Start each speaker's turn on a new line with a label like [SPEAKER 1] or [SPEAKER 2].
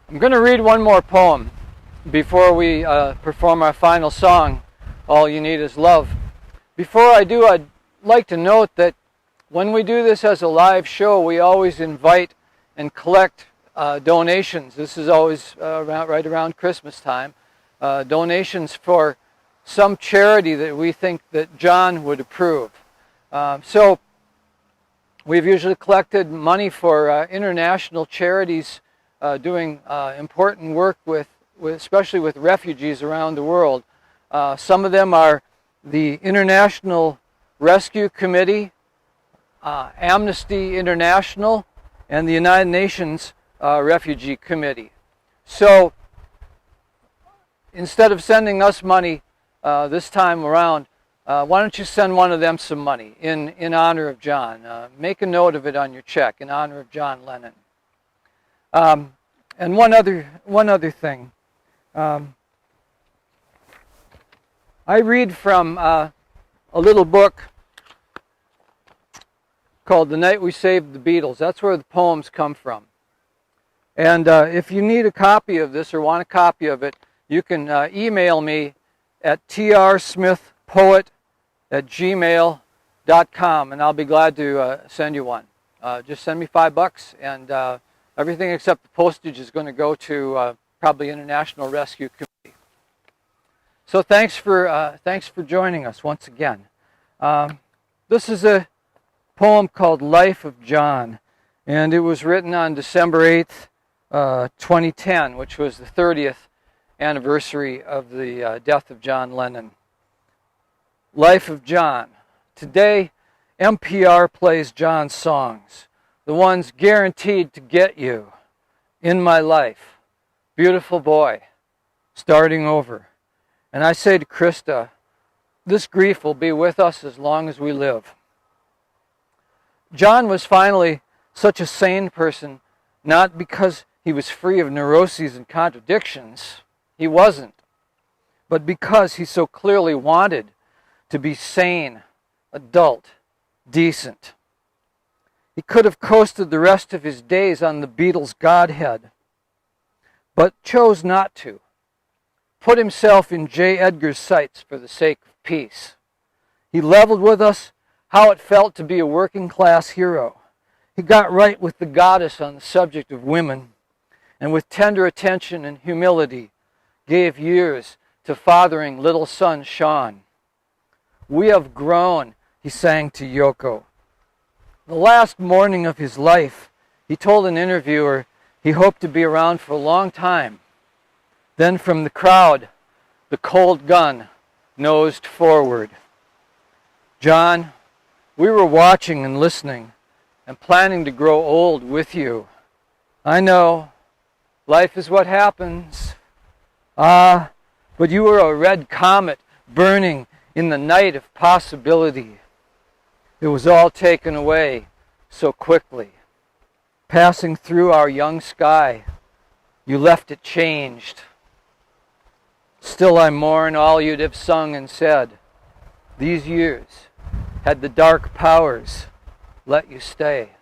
[SPEAKER 1] I'm going to read one more poem before we perform our final song, All You Need Is Love. Before I do, I'd like to note that when we do this as a live show, we always invite and collect donations. This is always right around Christmas time. Donations for some charity that we think that John would approve. So we've usually collected money for international charities doing important work especially with refugees around the world. Some of them are the International Rescue Committee, Amnesty International, and the United Nations Refugee Committee. So instead of sending us money this time around, why don't you send one of them some money in honor of John? Make a note of it on your check in honor of John Lennon. And one other thing. I read from a little book called The Night We Saved the Beatles. That's where the poems come from. And if you need a copy of this or want a copy of it, you can email me at trsmithpoet@gmail.com, and I'll be glad to send you one. Just send me $5, and everything except the postage is going to go to probably International Rescue Committee. So thanks for joining us once again. This is a poem called Life of John, and it was written on December 8th, 2010, which was the 30th anniversary of the death of John Lennon. Life of John. Today, NPR plays John's songs, the ones guaranteed to get you. In My Life, Beautiful Boy, Starting Over. And I say to Krista, this grief will be with us as long as we live. John was finally such a sane person, not because he was free of neuroses and contradictions. He wasn't. But because he so clearly wanted to be sane, adult, decent. He could have coasted the rest of his days on the Beatles' Godhead, but chose not to. Put himself in J. Edgar's sights for the sake of peace. He leveled with us how it felt to be a working-class hero. He got right with the goddess on the subject of women, and with tender attention and humility, gave years to fathering little son Sean. We have grown, he sang to Yoko. The last morning of his life, he told an interviewer he hoped to be around for a long time. Then from the crowd, the cold gun nosed forward. John, we were watching and listening and planning to grow old with you. I know, life is what happens. Ah, but you were a red comet burning in the night of possibility. It was all taken away so quickly. Passing through our young sky, you left it changed. Still I mourn all you'd have sung and said. These years, had the dark powers let you stay.